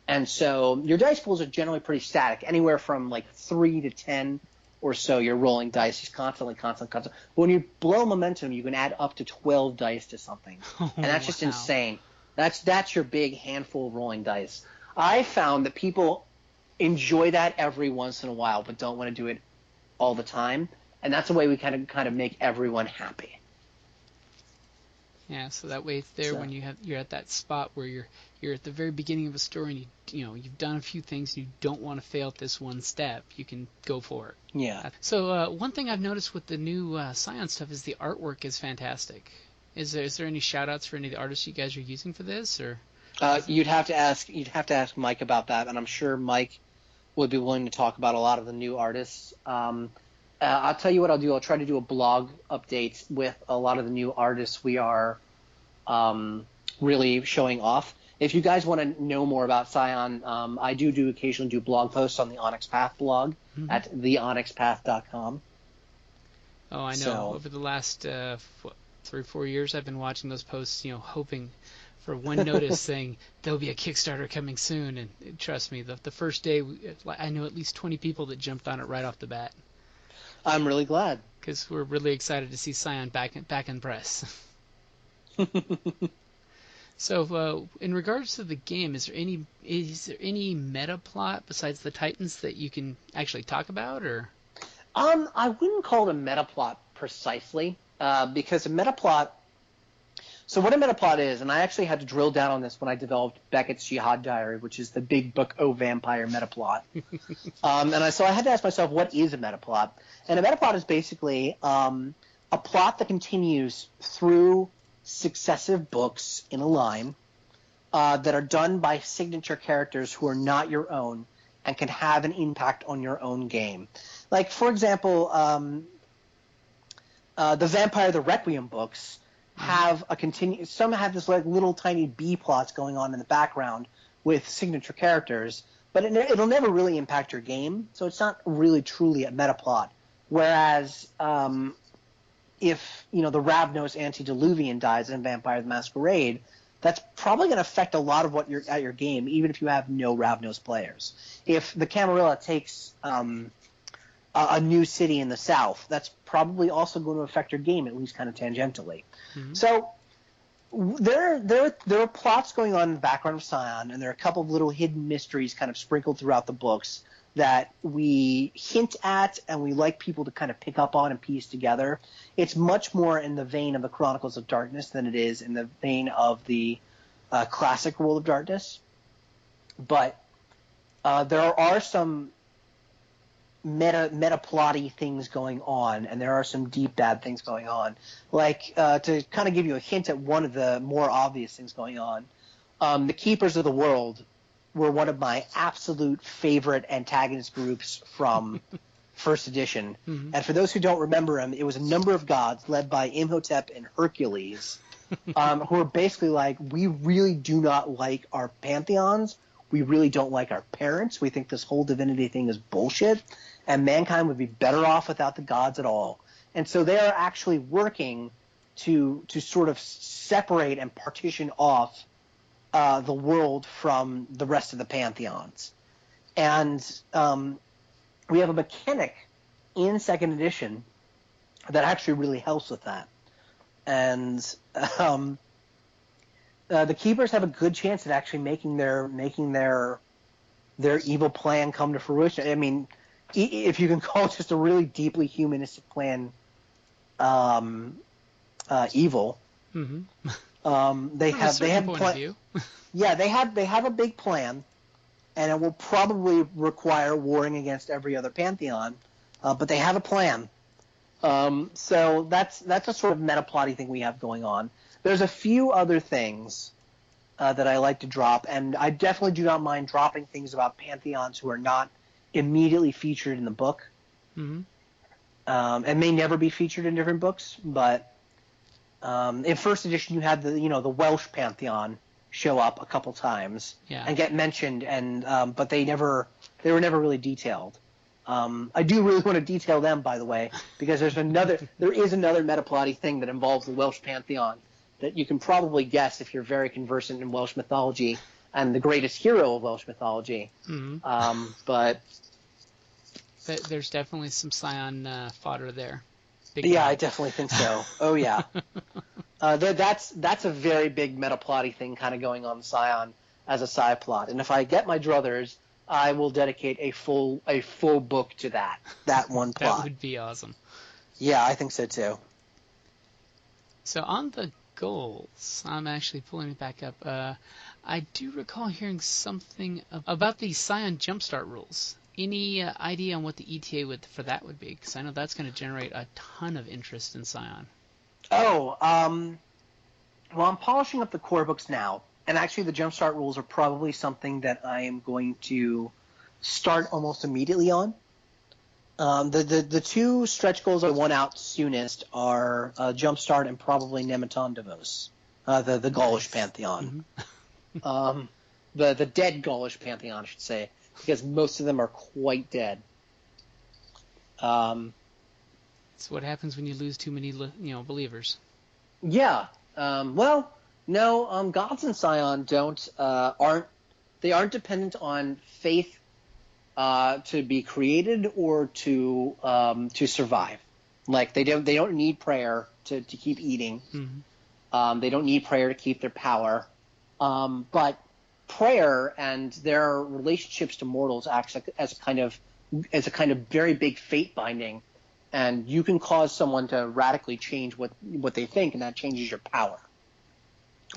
And so your dice pools are generally pretty static, anywhere from like 3 to 10 or so. You're rolling dice just constantly. But when you blow momentum, you can add up to 12 dice to something, and that's just insane. That's your big handful of rolling dice. I found that people enjoy that every once in a while, but don't want to do it all the time, and that's the way we kind of make everyone happy. Yeah, so that way it's there when you're at that spot where you're at the very beginning of a story and you've done a few things and you don't want to fail at this one step. You can go for it. Yeah. So one thing I've noticed with the new Scion stuff is the artwork is fantastic. Is there any shout-outs for any of the artists you guys are using for this, or? You'd have to ask Mike about that, and I'm sure Mike would be willing to talk about a lot of the new artists. I'll tell you what I'll do. I'll try to do a blog update with a lot of the new artists we are really showing off. If you guys want to know more about Scion, I do occasionally do blog posts on the Onyx Path blog at theonyxpath.com. Oh, I know. So, over the last 3 or 4 years, I've been watching those posts, hoping for one notice saying there'll be a Kickstarter coming soon. And trust me, the first day, I know at least 20 people that jumped on it right off the bat. I'm really glad. Because we're really excited to see Scion back in press. So, in regards to the game, is there any meta plot besides the Titans that you can actually talk about, or? I wouldn't call it a meta plot precisely, because a meta plot. So what a meta plot is, and I actually had to drill down on this when I developed Beckett's Jihad Diary, which is the big book O vampire meta plot. So I had to ask myself, what is a meta plot? And a meta plot is basically a plot that continues through successive books in a line that are done by signature characters who are not your own and can have an impact on your own game. Like, for example, the Vampire the Requiem books have some have this like little tiny B plots going on in the background with signature characters, but it'll never really impact your game, so it's not really truly a meta plot. Whereas if the Ravnos Antediluvian dies in Vampire the Masquerade, that's probably going to affect a lot of what you're at your game, even if you have no Ravnos players. If the Camarilla takes a new city in the south, that's probably also going to affect your game, at least kind of tangentially. Mm-hmm. So there are plots going on in the background of Scion, and there are a couple of little hidden mysteries kind of sprinkled throughout the books that we hint at and we like people to kind of pick up on and piece together. It's much more in the vein of the Chronicles of Darkness than it is in the vein of the classic World of Darkness. But there are some meta-plotty things going on, and there are some deep bad things going on. Like, to kind of give you a hint at one of the more obvious things going on, the Keepers of the World were one of my absolute favorite antagonist groups from first edition. Mm-hmm. And for those who don't remember them, it was a number of gods led by Imhotep and Hercules, who are basically like, we really do not like our pantheons. We really don't like our parents. We think this whole divinity thing is bullshit, and mankind would be better off without the gods at all. And so they are actually working to sort of separate and partition off the world from the rest of the pantheons. And we have a mechanic in second edition that actually really helps with that. And the Keepers have a good chance at actually making their evil plan come to fruition. I mean, if you can call it just a really deeply humanistic plan evil. Mm-hmm. They have yeah, they have a big plan, and it will probably require warring against every other pantheon, but they have a plan. So that's a sort of meta-plotty thing we have going on. There's a few other things that I like to drop, and I definitely do not mind dropping things about pantheons who are not immediately featured in the book, mm-hmm. And may never be featured in different books. But in first edition, you had the Welsh pantheon show up a couple times and get mentioned, and but they were never really detailed. I do really want to detail them, by the way, because there is another meta-plotty thing that involves the Welsh pantheon that you can probably guess if you're very conversant in Welsh mythology and the greatest hero of Welsh mythology. Mm-hmm. But there's definitely some Scion fodder there. I definitely think so. Oh yeah, that's a very big meta-plotty thing kind of going on in Scion as a side plot. And if I get my druthers, I will dedicate a full book to that one plot. That would be awesome. Yeah, I think so too. So on the goals, I'm actually pulling it back up. I do recall hearing something about the Scion Jumpstart rules. Any idea on what the ETA for that would be? Because I know that's going to generate a ton of interest in Scion. Oh, well, I'm polishing up the core books now. And actually, the Jumpstart rules are probably something that I am going to start almost immediately on. The two stretch goals I want out soonest are Jumpstart and probably Nemeton Devos, the Gaulish pantheon. Mm-hmm. The dead Gaulish pantheon, I should say, because most of them are quite dead. That's what happens when you lose too many, believers. Yeah. Well. No, gods in Scion aren't dependent on faith to be created or to survive. Like they don't need prayer to keep eating. Mm-hmm. They don't need prayer to keep their power. But prayer and their relationships to mortals acts as a kind of very big fate binding, and you can cause someone to radically change what they think, and that changes your power.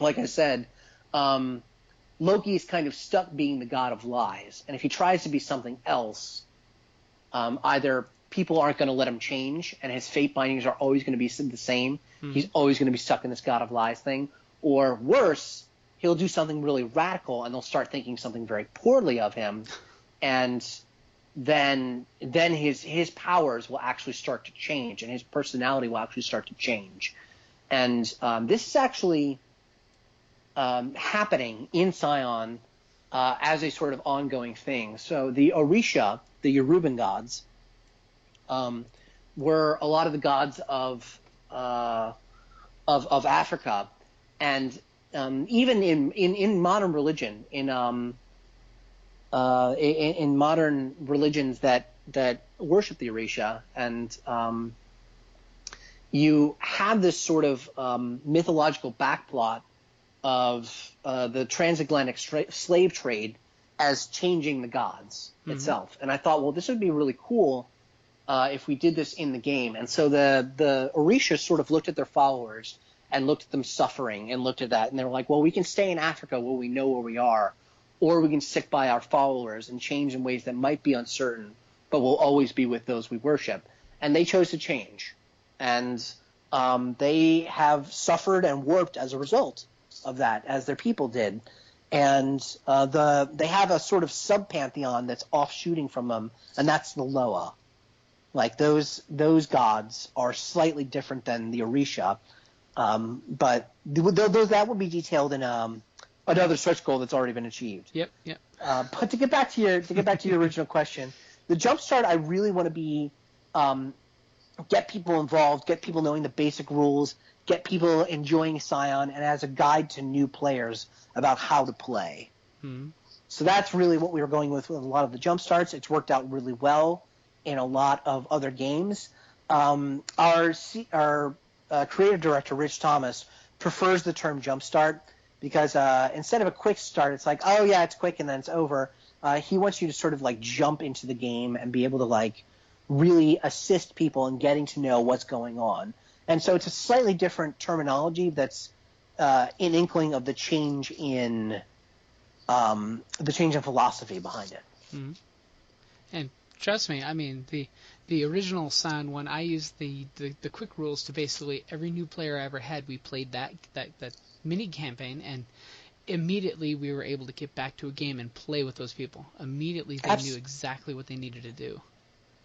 Like I said, Loki is kind of stuck being the god of lies, and if he tries to be something else, either people aren't going to let him change, and his fate bindings are always going to be the same. Mm-hmm. He's always going to be stuck in this god of lies thing. Or worse, he'll do something really radical, and they'll start thinking something very poorly of him, and then his powers will actually start to change, and his personality will actually start to change. And this is actually happening in Scion as a sort of ongoing thing. So the Orisha, the Yoruban gods, were a lot of the gods of of Africa, and even in modern religion, in modern religions that worship the Orisha, and you have this sort of mythological backplot of the transatlantic slave trade as changing the gods itself. And I thought, well, this would be really cool if we did this in the game. And so the Orisha sort of looked at their followers and looked at them suffering and looked at that, and they were like, well, we can stay in Africa where we know where we are, or we can stick by our followers and change in ways that might be uncertain, but will always be with those we worship. And they chose to change. And they have suffered and warped as a result of that, as their people did. And they have a sort of sub-pantheon that's offshooting from them, and that's the Loa. Like those gods are slightly different than the Orisha, but that will be detailed in another stretch goal that's already been achieved. Yep. But to get back to your original question, the Jumpstart, I really want to be get people involved, get people knowing the basic rules, get people enjoying Scion, and as a guide to new players about how to play. So that's really what we were going with a lot of the Jumpstarts. It's worked out really well in a lot of other games. Our creative director, Rich Thomas, prefers the term Jumpstart because instead of a quick start, it's like, oh yeah, it's quick and then it's over. He wants you to sort of like jump into the game and be able to like really assist people in getting to know what's going on. And so it's a slightly different terminology that's an inkling of the change in philosophy behind it. And trust me, I mean the original Scion one, I used the quick rules to basically every new player I ever had. We played that mini campaign, and immediately we were able to get back to a game and play with those people. Immediately they knew exactly what they needed to do.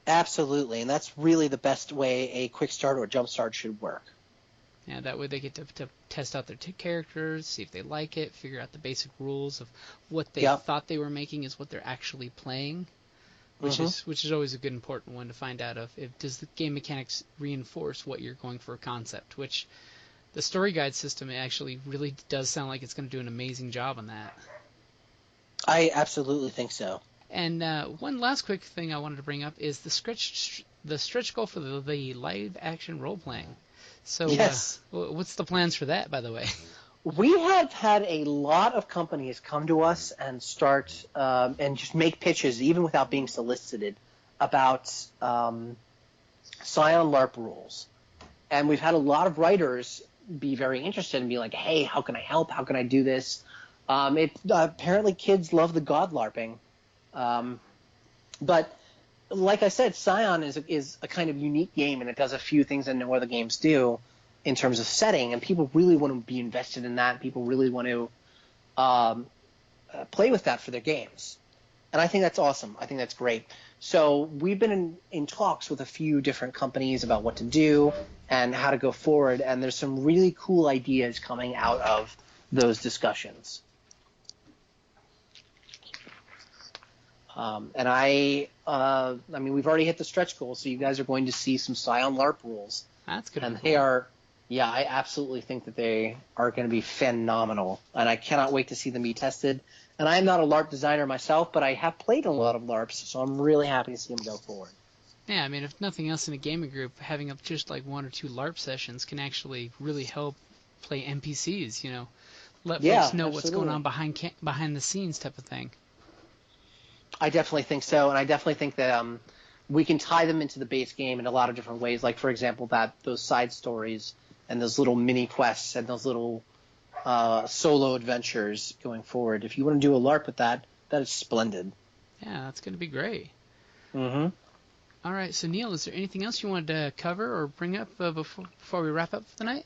Absolutely, and that's really the best way a quick start or jump start should work. Yeah, that way they get to test out their characters, see if they like it, figure out the basic rules of what they thought they were making is what they're actually playing, which is always a good important one to find out if does the game mechanics reinforce what you're going for a concept, which the story guide system actually really does sound like it's going to do an amazing job on that. I absolutely think so. And one last quick thing I wanted to bring up is the stretch goal for the live action role playing. So yes. What's the plans for that, by the way? We have had a lot of companies come to us and start and just make pitches, even without being solicited, about Scion LARP rules. And we've had a lot of writers be very interested and be like, hey, how can I help? How can I do this? Apparently kids love the God LARPing. But like I said, Scion is a kind of unique game, and it does a few things that no other games do in terms of setting, and people really want to be invested in that. People really want to play with that for their games. And I think that's awesome. I think that's great. So we've been in talks with a few different companies about what to do and how to go forward, and there's some really cool ideas coming out of those discussions. And I mean, we've already hit the stretch goal, so you guys are going to see some Scion LARP rules. That's good. And they are, I absolutely think that they are going to be phenomenal, and I cannot wait to see them be tested. And I'm not a LARP designer myself, but I have played a lot of LARPs, so I'm really happy to see them go forward. Yeah, I mean, if nothing else in a gaming group, having up just like 1 or 2 LARP sessions can actually really help play NPCs, let folks know what's going on behind the scenes type of thing. I definitely think so, and I definitely think that we can tie them into the base game in a lot of different ways. Like, for example, those side stories and those little mini quests and those little solo adventures going forward. If you want to do a LARP with that is splendid. Yeah, that's going to be great. Mm-hmm. All right, so Neall, is there anything else you wanted to cover or bring up before we wrap up for the night?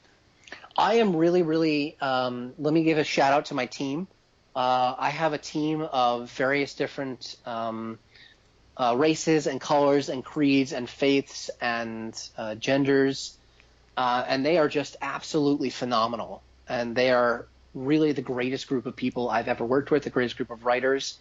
I am really, really let me give a shout out to my team. I have a team of various different races and colors and creeds and faiths and genders, and they are just absolutely phenomenal. And they are really the greatest group of people I've ever worked with, the greatest group of writers.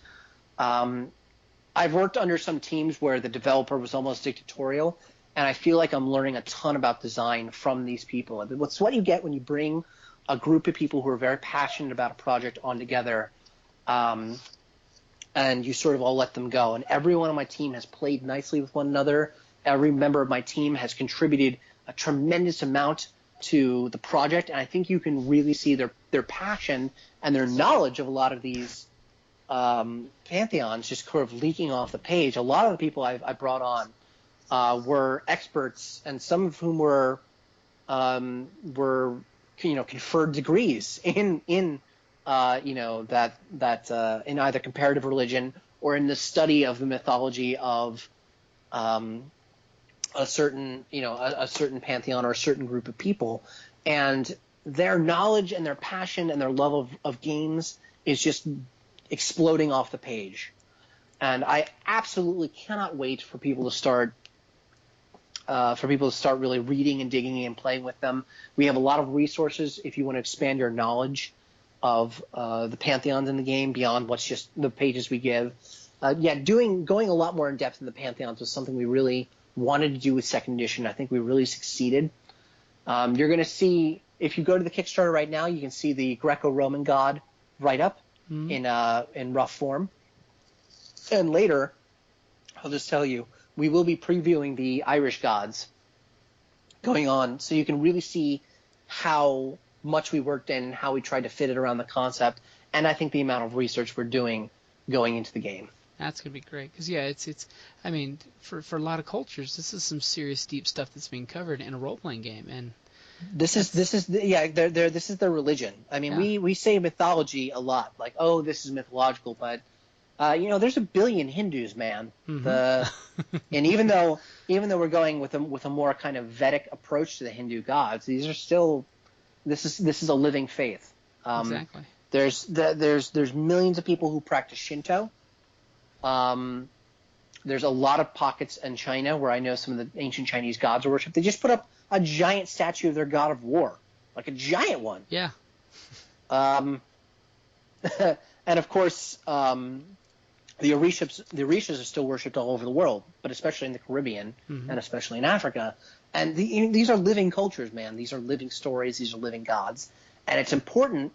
I've worked under some teams where the developer was almost dictatorial, and I feel like I'm learning a ton about design from these people. It's what you get when you bring a group of people who are very passionate about a project on together, and you sort of all let them go. And everyone on my team has played nicely with one another. Every member of my team has contributed a tremendous amount to the project, and I think you can really see their passion and their knowledge of a lot of these pantheons just sort of leaking off the page. A lot of the people I brought on were experts, and some of whom were conferred degrees in in either comparative religion or in the study of the mythology of a certain pantheon or a certain group of people, and their knowledge and their passion and their love of games is just exploding off the page. And I absolutely cannot wait for people to start really reading and digging and playing with them. We have a lot of resources if you want to expand your knowledge of the pantheons in the game beyond what's just the pages we give. Going a lot more in depth in the pantheons was something we really wanted to do with second edition. I think we really succeeded. You're going to see, if you go to the Kickstarter right now, you can see the Greco-Roman god write-up in rough form. And later, I'll just tell you, we will be previewing the Irish gods going on, so you can really see how much we worked in, how we tried to fit it around the concept, and I think the amount of research we're doing going into the game. That's gonna be great, because it's I mean, for a lot of cultures, this is some serious deep stuff that's being covered in a role-playing game, and this is their religion. I mean, we say mythology a lot, like, oh, this is mythological, but there's a billion Hindus, man. Mm-hmm. And even though we're going with a more kind of Vedic approach to the Hindu gods, these are still this is a living faith. Exactly. There's millions of people who practice Shinto. There's a lot of pockets in China where I know some of the ancient Chinese gods are worshipped. They just put up a giant statue of their god of war, like a giant one. Yeah. And of course, the Orishas are still worshipped all over the world, but especially in the Caribbean and especially in Africa. And these are living cultures, man. These are living stories. These are living gods. And it's important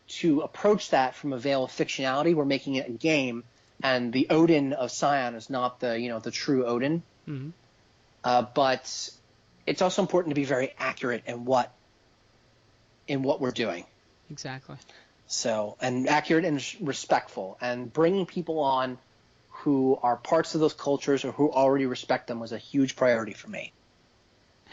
to approach that from a veil of fictionality. We're making it a game, and the Odin of Scion is not the true Odin. Mm-hmm. But it's also important to be very accurate in what we're doing. Exactly. So, and accurate and respectful, and bringing people on who are parts of those cultures or who already respect them was a huge priority for me.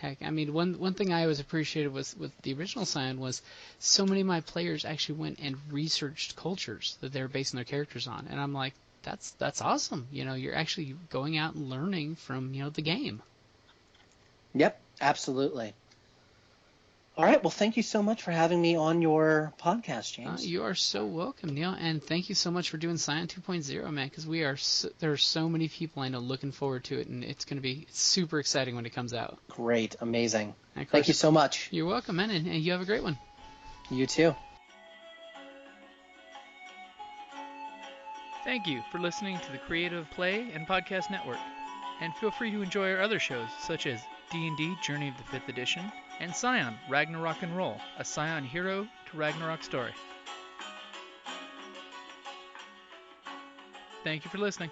Heck, I mean, one thing I always appreciated with the original Scion was so many of my players actually went and researched cultures that they were basing their characters on, and I'm like, that's awesome. You're actually going out and learning from the game. Yep, absolutely. All right, well, thank you so much for having me on your podcast, James. You are so welcome, Neal, and thank you so much for doing Scion 2.0, man, because there are so many people I know looking forward to it, and it's going to be super exciting when it comes out. Great, amazing. Thank you so much. You're welcome, man, and you have a great one. You too. Thank you for listening to the Creative Play and Podcast Network, and feel free to enjoy our other shows, such as D&D Journey of the 5th Edition, and Scion Ragnarok and Roll, a Scion hero to Ragnarok story. Thank you for listening.